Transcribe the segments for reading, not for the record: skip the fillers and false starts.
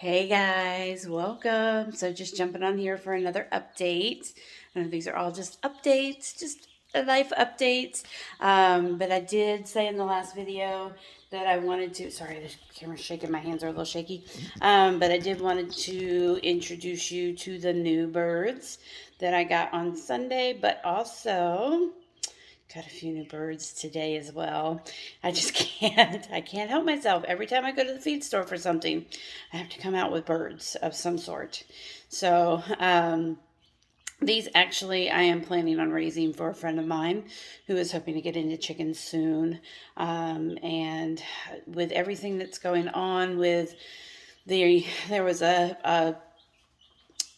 Hey guys, welcome. So just jumping on here for another update. I know these are all just updates, just life updates. But I did say in the last video that I wanted to, sorry, the camera's shaking, my hands are a little shaky. But I did wanted to introduce you to the new birds that I got on Sunday, but also got a few new birds today as well. I just I can't help myself. Every time I go to the feed store for something, I have to come out with birds of some sort. So, these actually I am planning on raising for a friend of mine who is hoping to get into chickens soon. And with everything that's going on with there was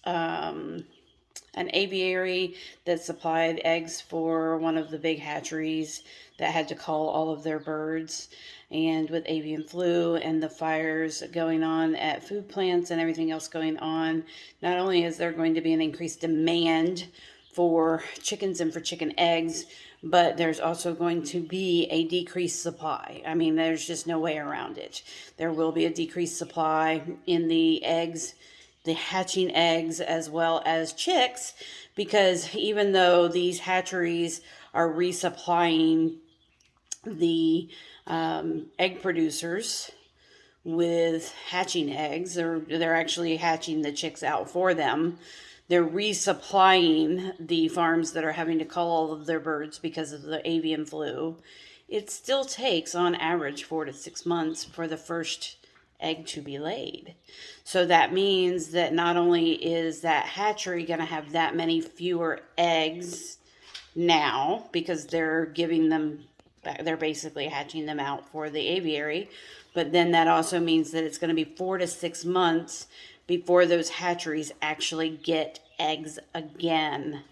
um, an aviary that supplied eggs for one of the big hatcheries that had to cull all of their birds. And with avian flu and the fires going on at food plants and everything else going on, not only is there going to be an increased demand for chickens and for chicken eggs, but there's also going to be a decreased supply. I mean, there's just no way around it. There will be a decreased supply in the eggs, the hatching eggs, as well as chicks, because even though these hatcheries are resupplying the egg producers with hatching eggs, or they're actually hatching the chicks out for them, they're resupplying the farms that are having to cull all of their birds because of the avian flu. It still takes, on average, 4 to 6 months for the first egg to be laid. So that means that not only is that hatchery going to have that many fewer eggs now because they're basically hatching them out for the aviary, but then that also means that it's going to be 4 to 6 months before those hatcheries actually get eggs again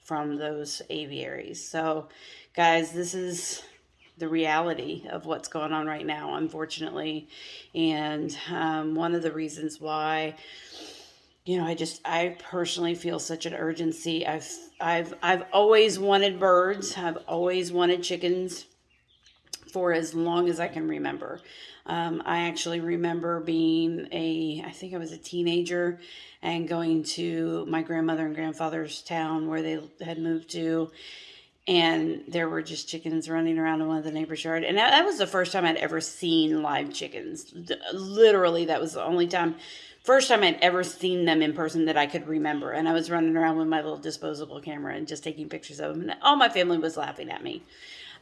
from those aviaries. So, guys, this is the reality of what's going on right now, unfortunately. And one of the reasons why, I personally feel such an urgency. I've always wanted birds. I've always wanted chickens for as long as I can remember. I actually remember I think I was a teenager and going to my grandmother and grandfather's town where they had moved to, and there were just chickens running around in one of the neighbor's yard. And that was the first time I'd ever seen live chickens. Literally, that was the first time I'd ever seen them in person that I could remember. And I was running around with my little disposable camera and just taking pictures of them. And all my family was laughing at me.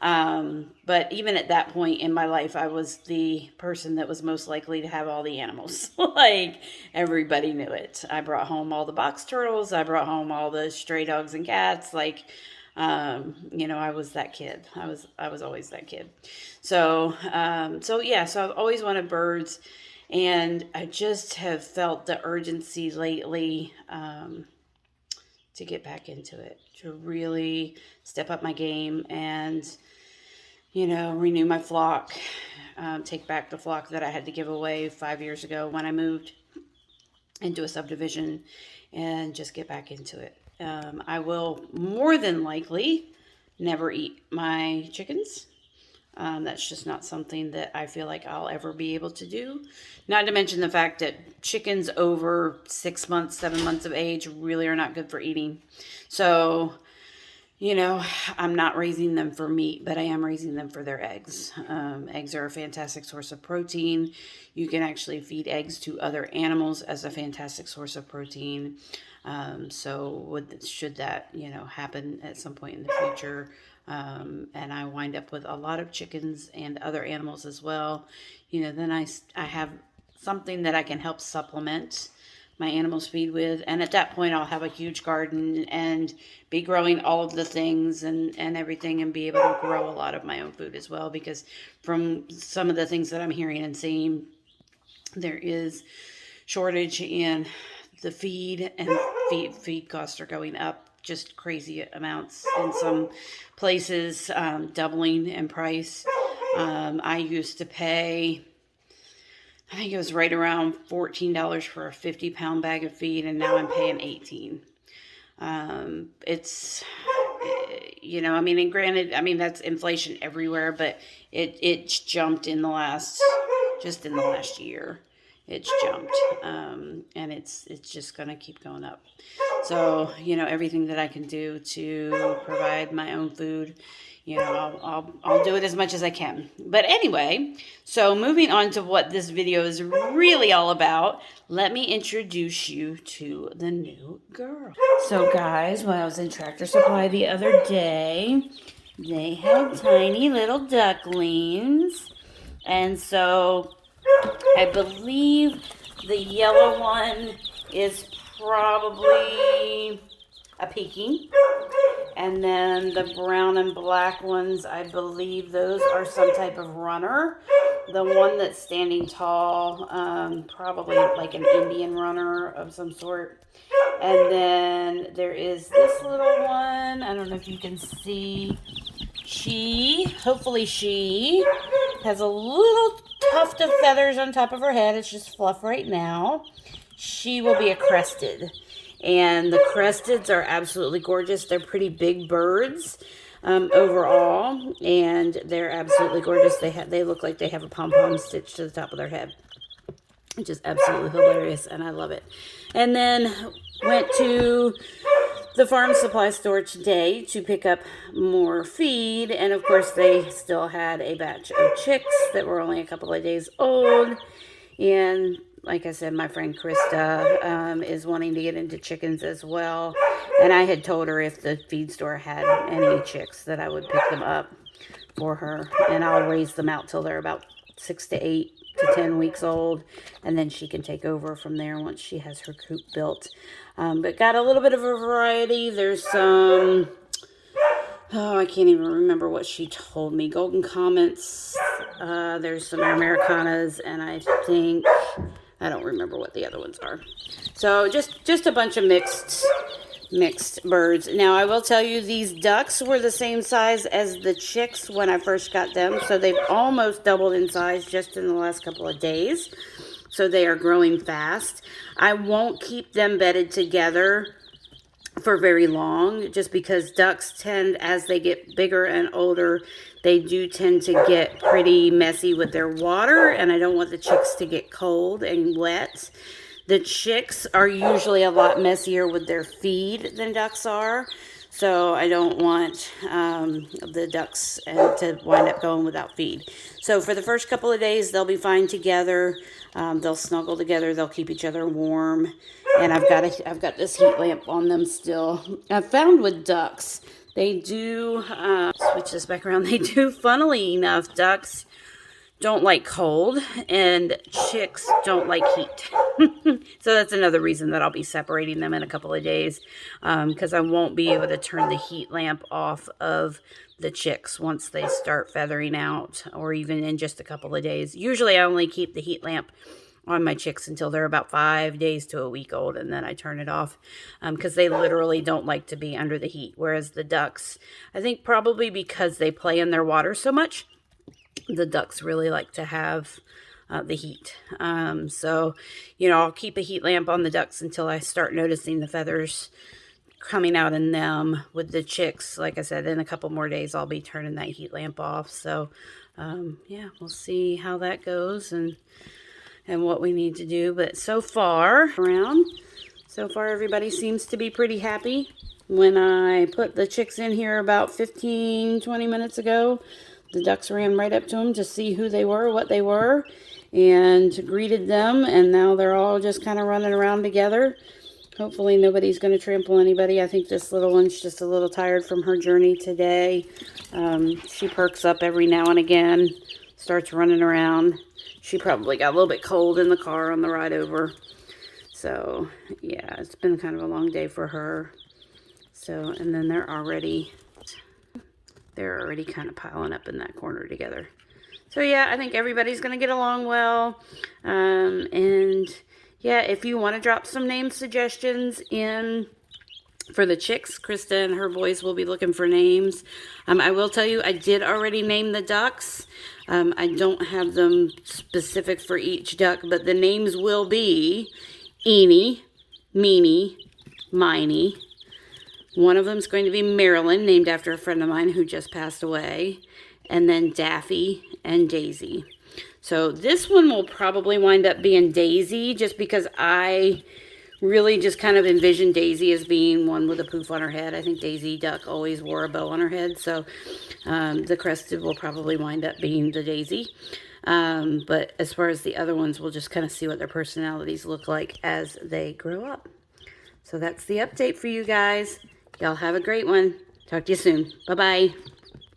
But even at that point in my life, I was the person that was most likely to have all the animals. Like, everybody knew it. I brought home all the box turtles. I brought home all the stray dogs and cats. Like, I was that kid. I was always that kid. So I've always wanted birds, and I just have felt the urgency lately, to get back into it, to really step up my game and, renew my flock, take back the flock that I had to give away 5 years ago when I moved into a subdivision, and just get back into it. I will more than likely never eat my chickens. That's just not something that I feel like I'll ever be able to do. Not to mention the fact that chickens over 6 months, 7 months of age really are not good for eating. So, I'm not raising them for meat, but I am raising them for their eggs. Eggs are a fantastic source of protein. You can actually feed eggs to other animals as a fantastic source of protein. Should that, happen at some point in the future, and I wind up with a lot of chickens and other animals as well, then I have something that I can help supplement my animals feed with. And at that point, I'll have a huge garden and be growing all of the things and everything, and be able to grow a lot of my own food as well. Because from some of the things that I'm hearing and seeing, there is shortage in the feed, and feed costs are going up just crazy amounts in some places, doubling in price. I used to pay, I think it was right around $14 for a 50-pound bag of feed, and now I'm paying $18. It's, and granted, that's inflation everywhere, but it's jumped in the last year. it's jumped, and it's just gonna keep going up. So, you know, everything that I can do to provide my own food, you know, I'll do it as much as I can. But anyway, so moving on to what this video is really all about, let me introduce you to the new girl. So guys, when I was in Tractor Supply the other day, they had tiny little ducklings. And so I believe the yellow one is probably a Peking. And then the brown and black ones, I believe those are some type of runner. The one that's standing tall, probably like an Indian runner of some sort. And then there is this little one. I don't know if you can see. Hopefully she has a little tuft of feathers on top of her head. It's just fluff right now. She will be a crested. And the cresteds are absolutely gorgeous. They're pretty big birds overall, and they're absolutely gorgeous. They look like they have a pom-pom stitched to the top of their head, which is absolutely hilarious, and I love it. And then went to the farm supply store today to pick up more feed, and of course they still had a batch of chicks that were only a couple of days old. And like I said, my friend Krista is wanting to get into chickens as well. And I had told her if the feed store had any chicks that I would pick them up for her. And I'll raise them out till they're about 6 to 8 to 10 weeks old. And then she can take over from there once she has her coop built. But got a little bit of a variety. There's some... Oh, I can't even remember what she told me. Golden Comets. There's some Americanas, and I don't remember what the other ones are. So just a bunch of mixed birds. Now I will tell you, these ducks were the same size as the chicks when I first got them, so they've almost doubled in size just in the last couple of days. So they are growing fast. I won't keep them bedded together for very long, just because ducks tend, as they get bigger and older, they do tend to get pretty messy with their water, and I don't want the chicks to get cold and wet. The chicks are usually a lot messier with their feed than ducks are, so I don't want the ducks to wind up going without feed. So for the first couple of days, they'll be fine together. They'll snuggle together. They'll keep each other warm. And I've got this heat lamp on them still. I've found with ducks, they do, switch this back around, they do, funnily enough, ducks don't like cold, and chicks don't like heat. So that's another reason that I'll be separating them in a couple of days, because I won't be able to turn the heat lamp off of the chicks once they start feathering out, or even in just a couple of days. Usually I only keep the heat lamp on my chicks until they're about 5 days to a week old, and then I turn it off, because they literally don't like to be under the heat. Whereas the ducks, I think probably because they play in their water so much, the ducks really like to have the heat. So, you know, I'll keep a heat lamp on the ducks until I start noticing the feathers coming out in them. With the chicks, like I said, in a couple more days, I'll be turning that heat lamp off. So, yeah, we'll see how that goes and what we need to do. But so far everybody seems to be pretty happy. When I put the chicks in here about 15-20 minutes ago, the ducks ran right up to them to see who they were, what they were, and greeted them, and now they're all just kind of running around together. Hopefully nobody's going to trample anybody. I think this little one's just a little tired from her journey today. She perks up every now and again, starts running around. She probably got a little bit cold in the car on the ride over. So, yeah, it's been kind of a long day for her. So, and then they're already kind of piling up in that corner together. So, yeah, I think everybody's going to get along well. And, yeah, if you want to drop some name suggestions in for the chicks, Krista and her boys will be looking for names. I will tell you, I did already name the ducks. I don't have them specific for each duck, but the names will be Eenie, Meanie, Miney. One of them is going to be Marilyn, named after a friend of mine who just passed away. And then Daffy and Daisy. So this one will probably wind up being Daisy, just because I really just kind of envision Daisy as being one with a poof on her head. I think Daisy Duck always wore a bow on her head, so the crested will probably wind up being the Daisy. But as far as the other ones, we'll just kind of see what their personalities look like as they grow up. So that's the update for you guys. Y'all have a great one. Talk to you soon. Bye-bye.